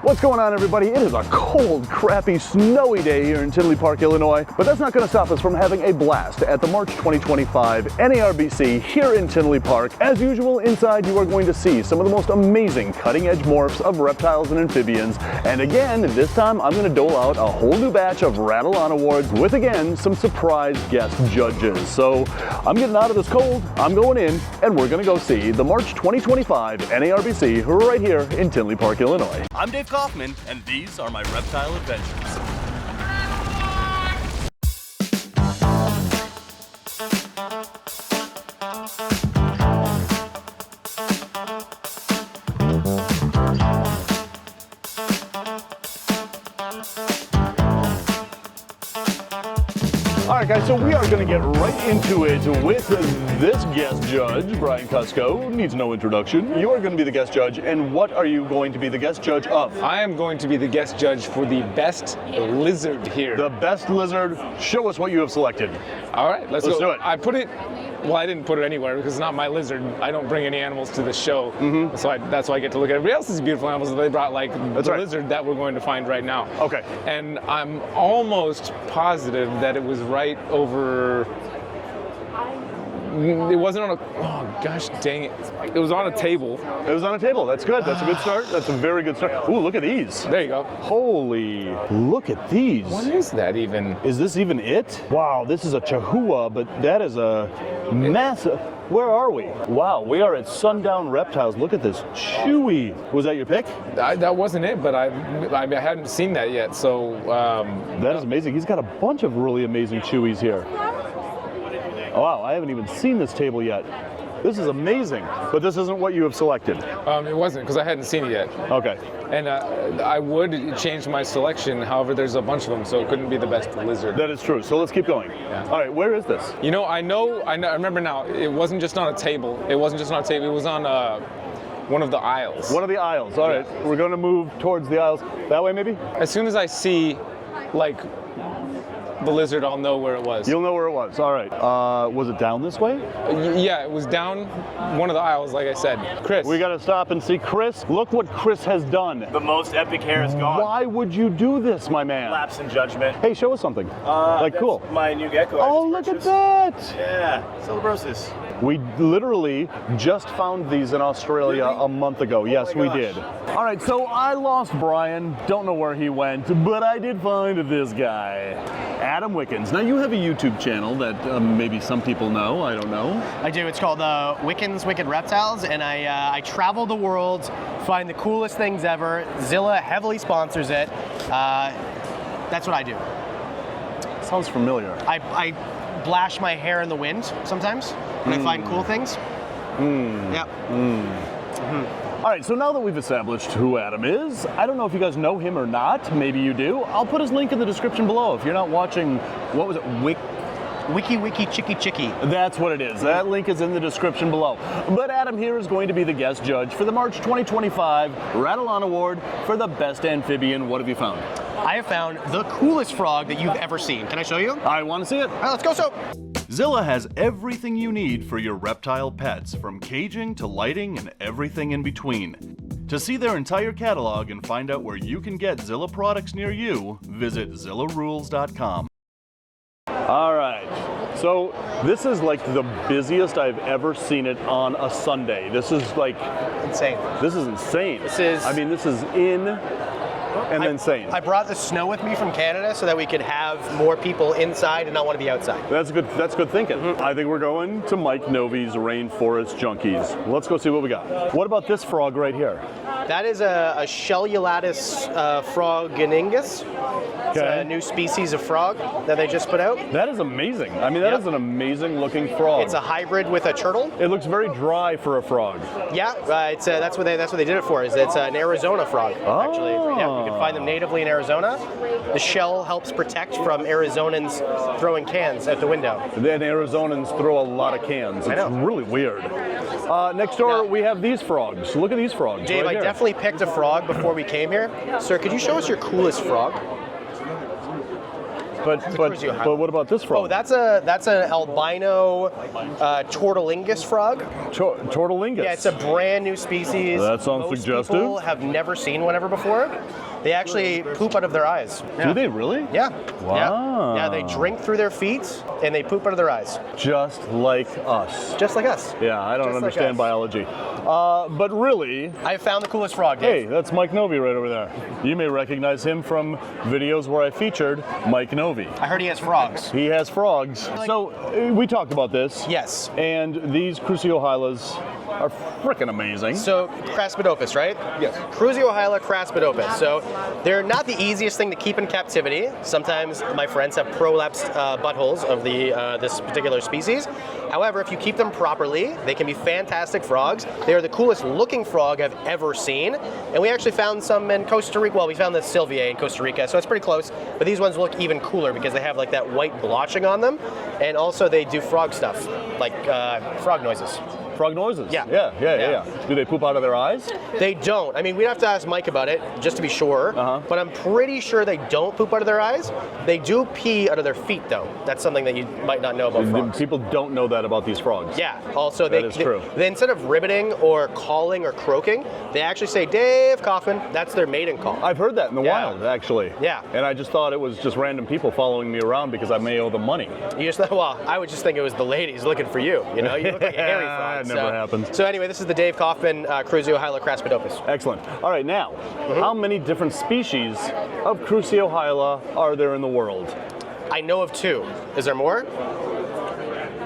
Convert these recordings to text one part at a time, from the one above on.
What's going on, everybody? It is a cold, crappy, snowy day here in Tinley Park, Illinois, but that's not going to stop us from having a blast at the March 2025 NARBC here in Tinley Park. As usual, inside you are going to see some of the most amazing cutting-edge morphs of reptiles and amphibians, and again, this time I'm going to dole out a whole new batch of Rattle On Awards with, again, some surprise guest judges. So I'm getting out of this cold, I'm going in, and we're going to go see the March 2025 NARBC right here in Tinley Park, Illinois. I'm Dave Kaufman, and these are my reptile adventures. All right, guys, so we are going to get right into it with this guest judge. Brian Cusco needs no introduction. You are going to be the guest judge, and what are you going to be the guest judge of? I am going to be the guest judge for the best lizard here. The best lizard. Show us what you have selected. All right, let's do it. I put it, well, I didn't put it anywhere because it's not my lizard. I don't bring any animals to the show, so that's why I get to look at everybody else's beautiful animals. They brought like the lizard that we're going to find right now. Okay. And I'm almost positive that it was right over. It wasn't on a, oh gosh dang it. It was on a table. It was on a table, that's good. That's a good start. That's a very good start. Ooh, look at these. There you go. Holy, look at these. What is that even? Is this even it? Wow, this is a Chihuahua, but that is a massive, where are we? Wow, we are at Sundown Reptiles. Look at this, chewy. Was that your pick? That wasn't it, but I hadn't seen that yet, so. That is amazing. He's got a bunch of really amazing chewies here. Oh, wow, I haven't even seen this table yet. This is amazing, but this isn't what you have selected. It wasn't, because I hadn't seen it yet. Okay. And I would change my selection, however, there's a bunch of them, so it couldn't be the best lizard. That is true, so let's keep going. Yeah. All right, where is this? You know, I remember now, it wasn't just on a table. It wasn't just on a table, it was on one of the aisles. One of the aisles, all right. We're gonna move towards the aisles. That way, maybe? As soon as I see, like, the lizard, I'll know where it was. You'll know where it was. All right. Was it down this way? Yeah, it was down one of the aisles, like I said. Chris. We got to stop and see Chris. Look what Chris has done. The most epic hair is gone. Why would you do this, my man? Lapse in judgment. Hey, show us something. Cool. My new gecko. Oh, look at that. Yeah, Celebrosis. We literally just found these in Australia a month ago. Yes, we did. All right, so I lost Brian. Don't know where he went, but I did find this guy, Adam Wickens. Now, you have a YouTube channel that maybe some people know. I don't know. I do. It's called Wickens Wicked Reptiles, and I travel the world, find the coolest things ever. Zilla heavily sponsors it. That's what I do. Sounds familiar. I blash my hair in the wind sometimes when I find cool things. Yeah. All right, so now that we've established who Adam is, I don't know if you guys know him or not. Maybe you do. I'll put his link in the description below. If you're not watching, what was it? Wiki Chicky Chicky. That's what it is. That link is in the description below. But Adam here is going to be the guest judge for the March 2025 Rattle On Award for the best amphibian. What have you found? I have found the coolest frog that you've ever seen. Can I show you? I want to see it. All right, let's go. So. Zilla has everything you need for your reptile pets, from caging to lighting and everything in between. To see their entire catalog and find out where you can get Zilla products near you, visit zillarules.com. All right, so this is like the busiest I've ever seen it on a Sunday. This is like insane. This is insane. This is. I mean, this is insane. I brought the snow with me from Canada so that we could have more people inside and not want to be outside. That's good. That's good thinking. I think we're going to Mike Novi's Rainforest Junkies. Let's go see what we got. What about this frog right here? That is a Shellulatus froginingus. It's a new species of frog that they just put out. That is amazing. I mean, that is an amazing looking frog. It's a hybrid with a turtle. It looks very dry for a frog. Yeah, that's what they did it for. Is it's an Arizona frog actually. Yeah, you can find them natively in Arizona. The shell helps protect from Arizonans throwing cans out the window. Then Arizonans throw a lot of cans. It's really weird. Next door, we have these frogs. Look at these frogs. Dave, right I definitely picked a frog before we came here. Sir, could you show us your coolest frog? But Crucio hyla. but what about this frog? Oh, that's an albino tortolingus frog. Tortolingus. Yeah, it's a brand new species. That sounds Most suggestive. people have never seen one ever before. They actually poop out of their eyes. Do they really? Yeah. Wow. Yeah, they drink through their feet and they poop out of their eyes. Just like us. Just like us. Yeah, I don't Just like understand us. biology. But really, I found the coolest frog, Dave. hey, that's Mike Novi right over there. You may recognize him from videos where I featured Mike Novi. I heard he has frogs. He has frogs. So we talked about this. Yes. And these Crucio hylas are freaking amazing. So, Craspidopus, right? Yes. Crucio hyla, Craspidopus. So, they're not the easiest thing to keep in captivity. Sometimes my friends have prolapsed buttholes of this particular species. However, if you keep them properly, they can be fantastic frogs. They are the coolest looking frog I've ever seen. And we actually found some in Costa Rica. Well, we found the Sylviae in Costa Rica, so it's pretty close. But these ones look even cooler because they have like that white blotching on them. And also they do frog stuff, like frog noises. Frog noises? Yeah. Yeah. Do they poop out of their eyes? They don't. I mean, we'd have to ask Mike about it, just to be sure. But I'm pretty sure they don't poop out of their eyes. They do pee out of their feet, though. That's something that you might not know about frogs. People don't know that about these frogs. Yeah. Also, That is true. They instead of ribbiting or calling or croaking, they actually say, "Dave Kaufman." That's their mating call. I've heard that in the wild, actually. Yeah. And I just thought it was just random people following me around because I may owe them money. You just well, I would just think it was the ladies looking for you. You know, you look like a hairy frog. That never happens. So anyway, this is the Dave Kaufman Crucio hyla Craspidopus. Excellent. All right, now, how many different species of Crucio hyla are there in the world? I know of 2. Is there more?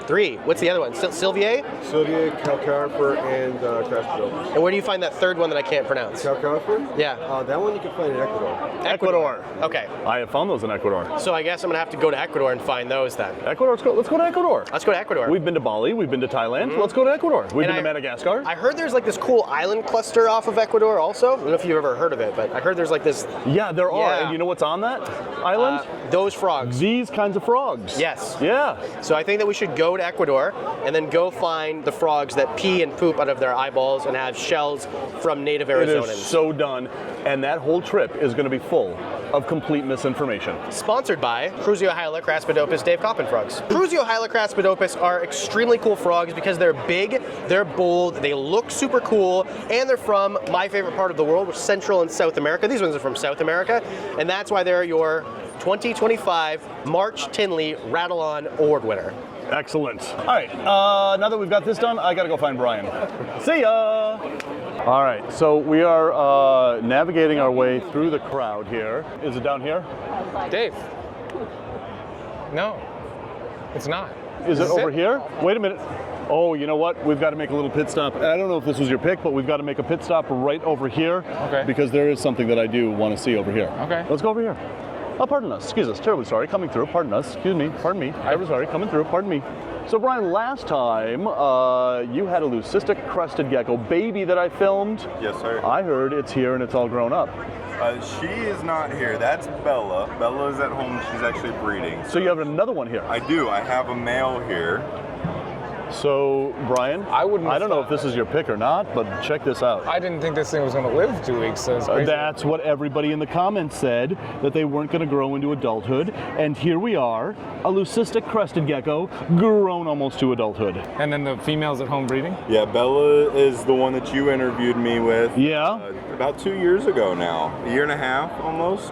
3. What's the other one? Sylviae? Sylviae, Calcarifer, and Craspidopus. And where do you find that third one that I can't pronounce? Calcarifer? Yeah. That one you can find in Ecuador. Ecuador. Okay. I have found those in Ecuador. So I guess I'm going to have to go to Ecuador and find those then. Ecuador, let's go to Ecuador. Let's go to Ecuador. We've been to Bali, we've been to Thailand, let's go to Ecuador. We've been to Madagascar. I heard there's like this cool island cluster off of Ecuador also. I don't know if you've ever heard of it, but I heard there's like this. Yeah, there are. Yeah. And you know what's on that island? Those frogs. These kinds of frogs. Yes. Yeah. So I think that we should go to Ecuador and then go find the frogs that pee and poop out of their eyeballs and have shells from native It Arizonans. is so done. And that whole trip is going to be full of complete misinformation. Sponsored by Crucio hyla Craspidopus Dave Kaufman frogs. Crucio hyla Craspidopus are extremely cool frogs because they're big, they're bold, they look super cool, and they're from my favorite part of the world, which is Central and South America. These ones are from South America, and that's why they're your 2025 March Tinley Rattle On Award winner. Excellent. All right, now that we've got this done, I gotta go find Brian. See ya! All right, so we are navigating our way through the crowd here. Is it down here? Dave. No, it's not. Is it over here? Wait a minute. Oh, you know what? We've got to make a little pit stop. I don't know if this was your pick, but we've got to make a pit stop right over here. Okay. Because there is something that I do want to see over here. Okay. Let's go over here. Oh, pardon us. Excuse us. Terribly sorry. Coming through. Pardon us. Excuse me. Pardon me. Terribly sorry. Coming through. Pardon me. So, Brian, last time you had a Leucistic Crested Gecko baby that I filmed. Yes, sir. I heard it's here and it's all grown up. She is not here. That's Bella. Bella is at home. She's actually breeding. So you have another one here. I do. I have a male here. So, Brian, I don't know if this is your pick or not, but check this out. I didn't think this thing was going to live 2 weeks. So it's crazy. That's what everybody in the comments said, that they weren't going to grow into adulthood. And here we are, a Leucistic Crested Gecko, grown almost to adulthood. And then the females at home breeding? Yeah, Bella is the one that you interviewed me with. Yeah? About 2 years ago now. A year and a half almost.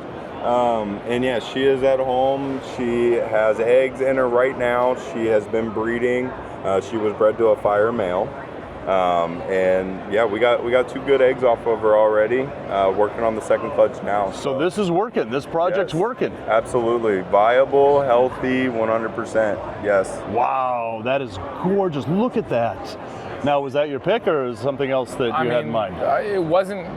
And yeah, she is at home. She has eggs in her right now. She has been breeding. She was bred to a fire male. And yeah, we got 2 good eggs off of her already. Working on the second clutch now. So this is working. This project's working. Absolutely. Viable, healthy, 100%. Yes. Wow, that is gorgeous. Look at that. Now, was that your pick or is something else that you had in mind? It wasn't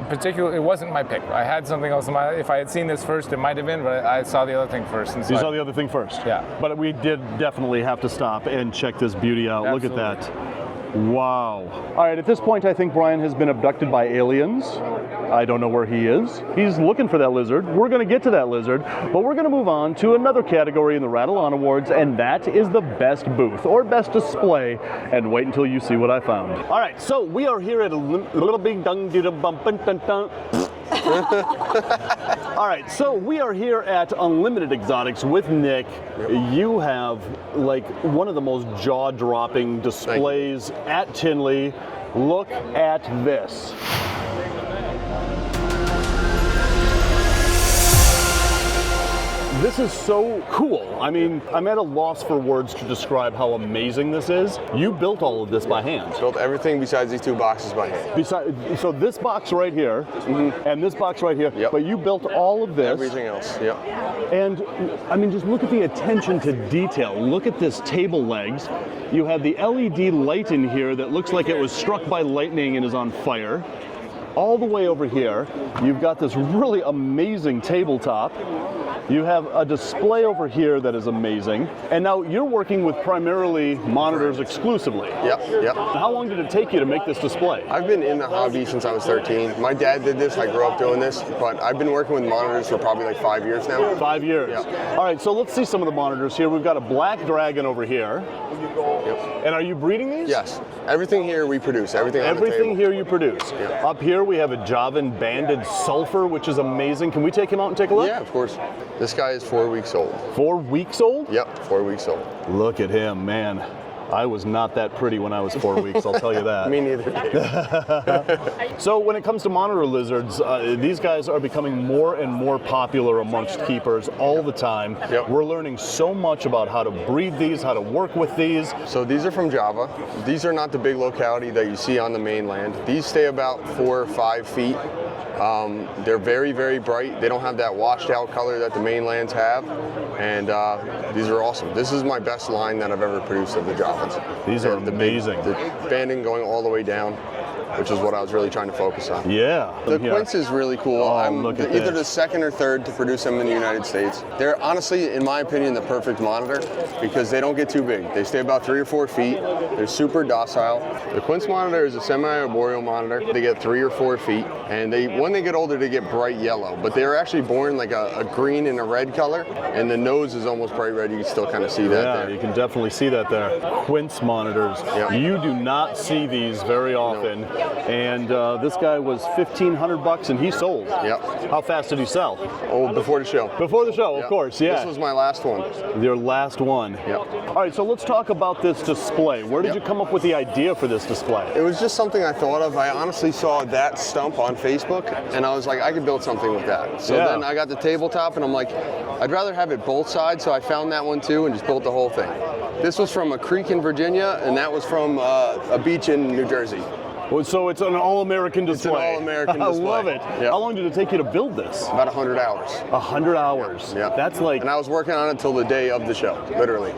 my pick. I had something else in mind. If I had seen this first, it might have been, but I saw the other thing first. And so You saw the other thing first? Yeah. But we did definitely have to stop and check this beauty out. Absolutely. Look at that. Wow. All right, at this point, I think Brian has been abducted by aliens. I don't know where he is. He's looking for that lizard. We're going to get to that lizard, but we're going to move on to another category in the Rattle On Awards, and that is the best booth or best display. And wait until you see what I found. All right, so we are here at a little bing dong dee dum bum dun dun. All right, so we are here at Unlimited Exotics with Nick. You have like one of the most jaw-dropping displays at Tinley. Look at this. This is so cool. I mean, I'm at a loss for words to describe how amazing this is. You built all of this by hand. Built everything besides these 2 boxes by hand. So this box right here, and this box right here, but you built all of this. Everything else, yep. And I mean, just look at the attention to detail. Look at this table legs. You have the LED light in here that looks like it was struck by lightning and is on fire. All the way over here, you've got this really amazing tabletop. You have a display over here that is amazing. And now you're working with primarily monitors exclusively. Yep. How long did it take you to make this display? I've been in the hobby since I was 13. My dad did this, I grew up doing this, but I've been working with monitors for probably like 5 years now. 5 years. Yeah. All right, so let's see some of the monitors here. We've got a black dragon over here. Yep. And are you breeding these? Yes. Everything here we produce. Everything here you produce. Yep. Up here we have a Javan banded sulfur, which is amazing. Can we take him out and take a look? Yeah, of course. This guy is 4 weeks old. 4 weeks old? Yep, 4 weeks old. Look at him, man. I was not that pretty when I was 4 weeks, I'll tell you that. Me neither. So when it comes to monitor lizards, these guys are becoming more and more popular amongst keepers all the time. Yep. We're learning so much about how to breed these, how to work with these. So these are from Java. These are not the big locality that you see on the mainland. These stay about 4 or 5 feet. They're very, very bright. They don't have that washed out color that the mainlands have. And these are awesome. This is my best line that I've ever produced of the Javans. These are amazing. The banding going all the way down, which is what I was really trying to focus on. Yeah. The Quince is really cool. I'm look at either this. the second or third to produce them in the United States. They're honestly, in my opinion, the perfect monitor because they don't get too big. They stay about 3 or 4 feet. They're super docile. The Quince monitor is a semi-arboreal monitor. They get 3 or 4 feet, and when they get older, they get bright yellow. But they're actually born like a green and a red color, and the nose is almost bright red. You can still kind of see that there. Yeah, you can definitely see that there. Quince monitors. Yep. You do not see these very often. No. And this guy was $1,500 and he sold. Yep. How fast did he sell? Oh, before the show. Before the show, Yep. of course, yeah. This was my last one. Your last one. Yep. All right, so let's talk about this display. Where did you come up with the idea for this display? It was just something I thought of. I honestly saw that stump on Facebook, and I was like, I could build something with that. So then I got the tabletop, and I'm like, I'd rather have it both sides, so I found that one too and just built the whole thing. This was from a creek in Virginia, and that was from a beach in New Jersey. So it's an all-American display. It's an all-American display. I love it. Yep. How long did it take you to build this? About 100 hours. 100 hours. Yeah. That's like... And I was working on it till the day of the show, literally.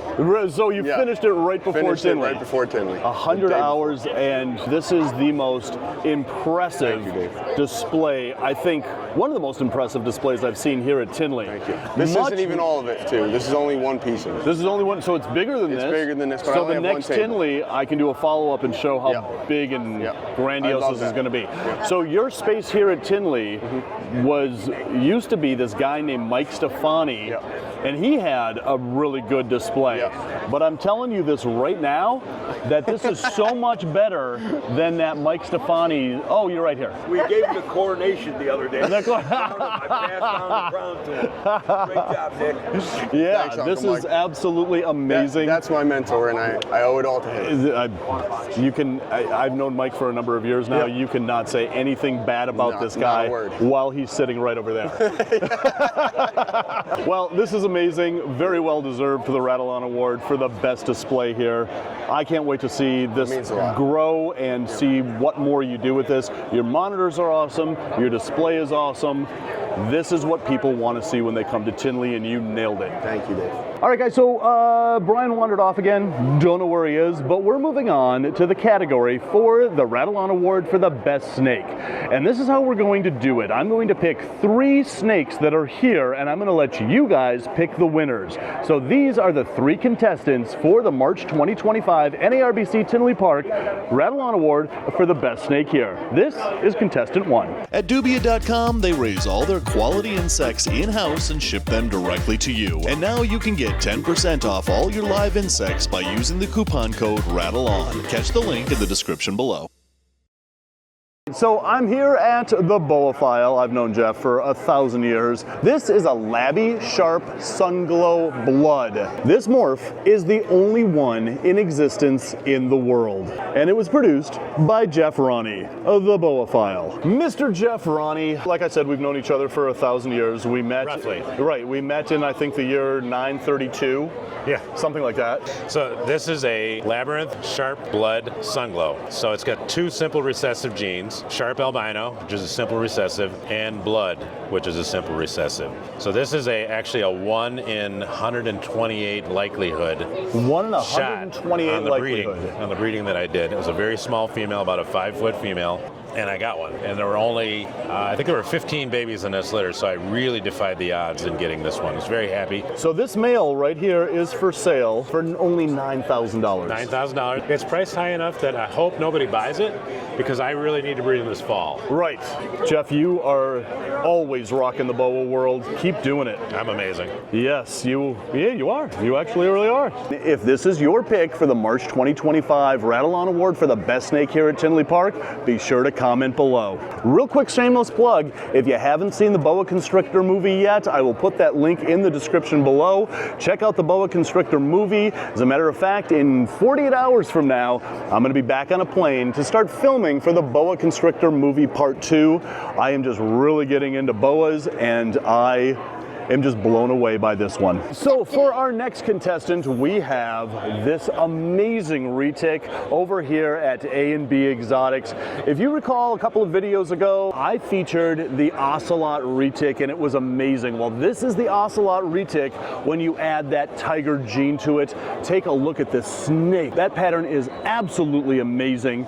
So you finished it right before Finished Tinley? It right before Tinley. 100 hours, and this is the most impressive display. I think one of the most impressive displays I've seen here at Tinley. Thank you. This isn't even all of it, too. This is only one piece of it. This is only one, so it's bigger than this. It's bigger than this, but I so only the have next one table. Tinley, I can do a follow-up and show how big and grandiose this is going to be. So your space here at Tinley used to be this guy named Mike Stefani, and he had a really good display. But I'm telling you this right now, that this is so much better than that Mike Stefani. Oh, you're right here. We gave him the coronation the other day. I passed down the crown to him. Great job, Nick. Yeah, Thanks, this Uncle is Mike. absolutely amazing. That's my mentor, and I owe it all to him. I've known Mike for a number of years now. You cannot say anything bad about this guy not a word. while he's sitting right over there. Well, this is amazing. Very well deserved for the Rattle On Award for the best display here. I can't wait to see this grow and see what more you do with this. Your monitors are awesome. Your display is awesome. This is what people want to see when they come to Tinley, and you nailed it. Thank you, Dave. All right, guys, so Brian wandered off again. Don't know where he is, but we're moving on to the category for the Rattle On Award for the best snake. And this is how we're going to do it. I'm going to pick 3 snakes that are here, and I'm going to let you guys pick the winners. So these are the 3 contestants for the March 2025 NARBC Tinley Park Rattle On Award for the best snake here. This is contestant 1. At Dubia.com, they raise all their quality insects in-house and ship them directly to you. And now you can get 10% off all your live insects by using the coupon code RATTLEON. Catch the link in the description below. So I'm here at the Boa File. I've known Jeff for 1,000 years. This is a Labby Sharp Sunglow Blood. This morph is the only one in existence in the world. And it was produced by Jeff Ronnie of the Boa File. Mr. Jeff Ronnie, like I said, we've known each other for 1,000 years. We met, roughly. Right, we met in I think the year 932. Yeah. Something like that. So this is a Labyrinth Sharp Blood Sunglow. So it's got two simple recessive genes, Sharp Albino, which is a simple recessive, and Blood, which is a simple recessive. So this is actually a 1 in 128 likelihood 1 in shot 128 on the likelihood. on the breeding that I did. It was a very small female, about a 5-foot female. And I got one. And there were only, I think there were 15 babies in this litter, so I really defied the odds in getting this one. I was very happy. So this male right here is for sale for only $9,000. $9,000. It's priced high enough that I hope nobody buys it because I really need to breed in this fall. Right. Jeff, you are always rocking the boa world. Keep doing it. I'm amazing. Yes, you are. You actually really are. If this is your pick for the March 2025 Rattle On Award for the best snake here at Tinley Park, be sure to comment below. Real quick shameless plug, if you haven't seen the boa constrictor movie yet, I will put that link in the description below. Check out the boa constrictor movie. As a matter of fact, in 48 hours from now, I'm going to be back on a plane to start filming for the boa constrictor movie part 2. I am just really getting into boas, and I am just blown away by this one. So for our next contestant, we have this amazing retic over here at A&B Exotics. If you recall a couple of videos ago, I featured the ocelot retic and it was amazing. Well, this is the ocelot retic when you add that tiger gene to it. Take a look at this snake. That pattern is absolutely amazing.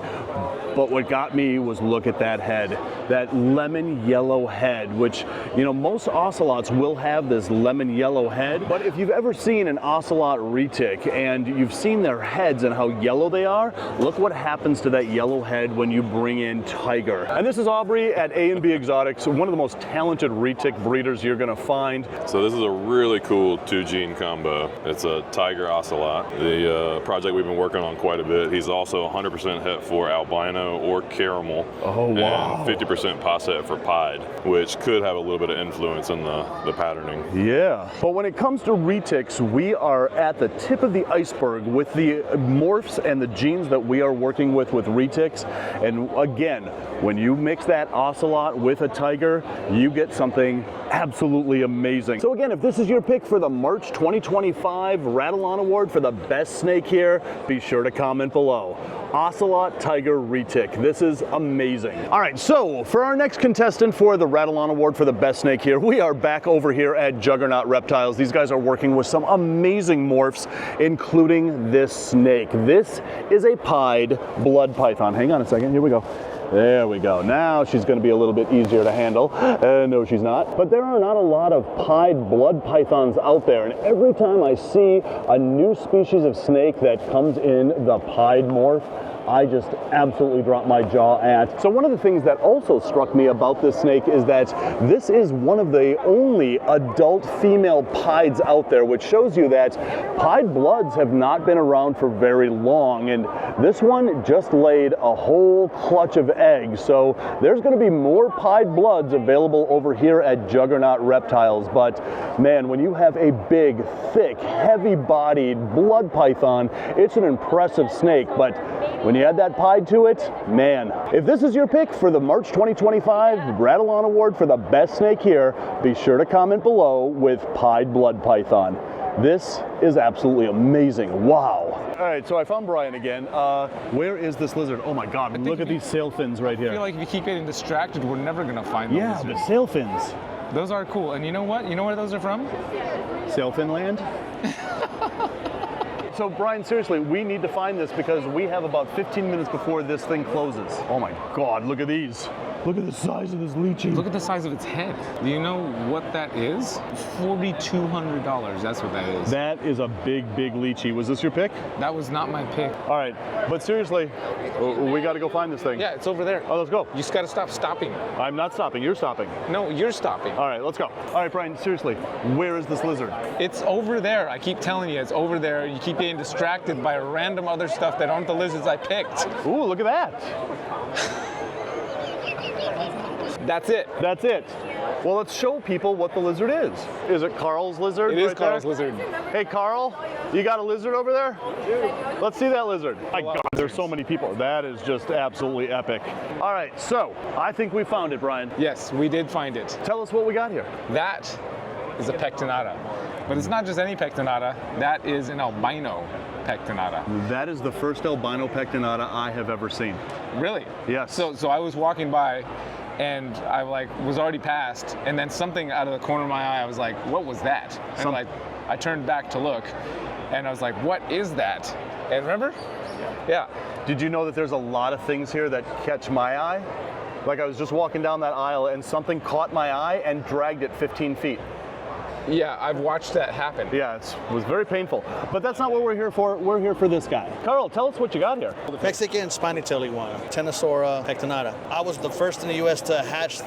But what got me was look at that head, that lemon yellow head, which, you know, most ocelots will have this lemon yellow head. But if you've ever seen an ocelot retic and you've seen their heads and how yellow they are, look what happens to that yellow head when you bring in tiger. And this is Aubrey at A&B Exotics, one of the most talented retic breeders you're gonna find. So this is a really cool 2-gene combo. It's a tiger ocelot. The project we've been working on quite a bit. He's also 100% het for albino or caramel. Oh, wow. And 50% posset for pied, which could have a little bit of influence in the patterning. Yeah. But when it comes to retics, we are at the tip of the iceberg with the morphs and the genes that we are working with retics. And again, when you mix that ocelot with a tiger, you get something absolutely amazing. So again, if this is your pick for the March 2025 Rattle On Award for the best snake here, be sure to comment below. Ocelot Tiger Retic. This is amazing. All right, so for our next contestant for the Rattle On Award for the best snake here, we are back over here at Juggernaut Reptiles. These guys are working with some amazing morphs, including this snake. This is a pied blood python. Hang on a second, here we go. There we go. Now she's going to be a little bit easier to handle. No, she's not. But there are not a lot of pied blood pythons out there. And every time I see a new species of snake that comes in the pied morph, I just absolutely drop my jaw at. So one of the things that also struck me about this snake is that this is one of the only adult female pieds out there, which shows you that pied bloods have not been around for very long. And this one just laid a whole clutch of eggs. So there's going to be more pied bloods available over here at Juggernaut Reptiles. But man, when you have a big, thick, heavy-bodied blood python, it's an impressive snake. But when you add that pied to it, man. If this is your pick for the March 2025 Rattle On Award for the best snake here, be sure to comment below with pied blood python. This is absolutely amazing. Wow. All right, so I found Brian again. Where is this lizard? Oh my God, look at these sail fins right here. I feel like if you keep getting distracted, we're never gonna find the lizard. Yeah, the sail fins. Those are cool. And you know what? You know where those are from? Sail fin land? So Brian, seriously, we need to find this because we have about 15 minutes before this thing closes. Oh my God, look at these. Look at the size of this lychee. Look at the size of its head. Do you know what that is? $4,200, that's what that is. That is a big, big lychee. Was this your pick? That was not my pick. All right, but seriously, we got to go find this thing. Yeah, it's over there. Oh, let's go. You just got to stop stopping. I'm not stopping, you're stopping. No, you're stopping. All right, let's go. All right, Brian, seriously, where is this lizard? It's over there. I keep telling you, it's over there. You keep getting distracted by random other stuff that aren't the lizards I picked. Ooh, look at that. That's it. That's it. Well, let's show people what the lizard is. Is it Carl's lizard? It is right Carl's there? lizard. Hey, Carl, you got a lizard over there? Let's see that lizard. My God, there's so many people. That is just absolutely epic. All right, so I think we found it, Brian. Yes, we did find it. Tell us what we got here. That is a pectinata. But it's not just any pectinata, that is an albino pectinata. That is the first albino pectinata I have ever seen. Really? Yes. So I was walking by and I was already past, and then something out of the corner of my eye, I was like, what was that? And I turned back to look and I was like, what is that? And remember? Yeah. Did you know that there's a lot of things here that catch my eye? Like I was just walking down that aisle and something caught my eye and dragged it 15 feet. Yeah, I've watched that happen. Yeah, it was very painful. But that's not what we're here for. We're here for this guy. Carl, tell us what you got here. Mexican spiny-tailed iguana, Tenosaura pectinata. I was the first in the U.S. to hatch,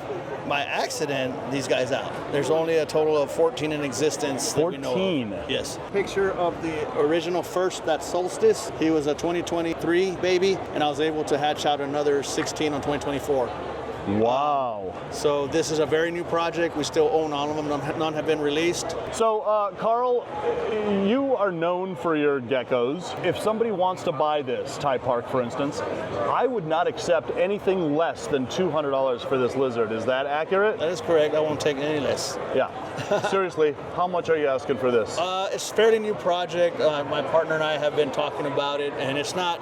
by accident, these guys out. There's only a total of 14 in existence. 14? That we know of. Yes. Picture of the original first, that's Solstice. He was a 2023 baby, and I was able to hatch out another 16 on 2024. Wow. So this is a very new project. We still own all of them. None have been released. So, Carl, you are known for your geckos. If somebody wants to buy this, Ty Park, for instance, I would not accept anything less than $200 for this lizard. Is that accurate? That is correct. I won't take any less. Yeah. Seriously, how much are you asking for this? It's a fairly new project. My partner and I have been talking about it, and it's not...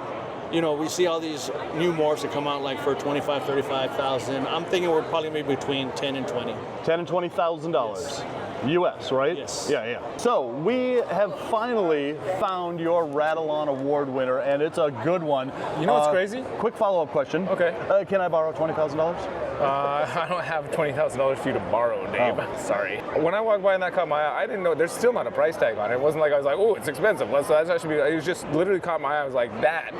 You know, we see all these new morphs that come out like for $25,000, $35,000. I'm thinking we're probably maybe between $10,000 and $20,000. $10,000 and $20,000 US, right? Yes. Yeah. So we have finally found your Rattle On Award winner, and it's a good one. You know what's crazy? Quick follow-up question. Okay. Can I borrow $20,000? I don't have $20,000 for you to borrow, Dave. Oh. Sorry. When I walked by and that caught my eye, I didn't know. There's still not a price tag on it. It wasn't like I was like, oh, it's expensive. That should be. It was just literally caught my eye. I was like, that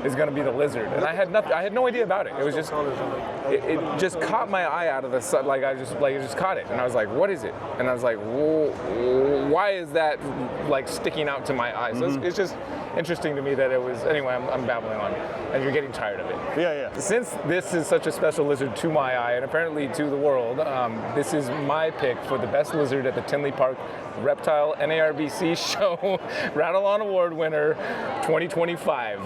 is going to be the lizard, and I had nothing. I had no idea about it. It was just, it just caught my eye out of the sun. Like it just caught it, and I was like, what is it? And I was like, why is that like sticking out to my eye? So it's just interesting to me that it was. Anyway, I'm babbling on, and you're getting tired of it. Yeah. Since this is such a special lizard to my eye, and apparently to the world, this is my pick for the best lizard at the Tinley Park Reptile NARBC show, Rattle On Award winner, 2025,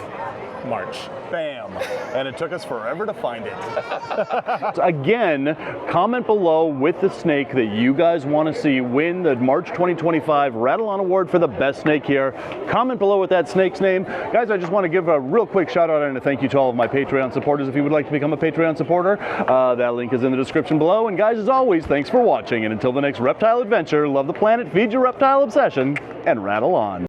March. Bam. And it took us forever to find it. Again, comment below with the snake that you guys want to see win the March 2025 Rattle On Award for the best snake here. Comment below with that snake's name. Guys, I just want to give a real quick shout out and a thank you to all of my Patreon supporters. If you would like to become a Patreon supporter, that link is in the description below. And guys, as always, thanks for watching. And until the next reptile adventure, love the planet, feed your reptile obsession, and rattle on.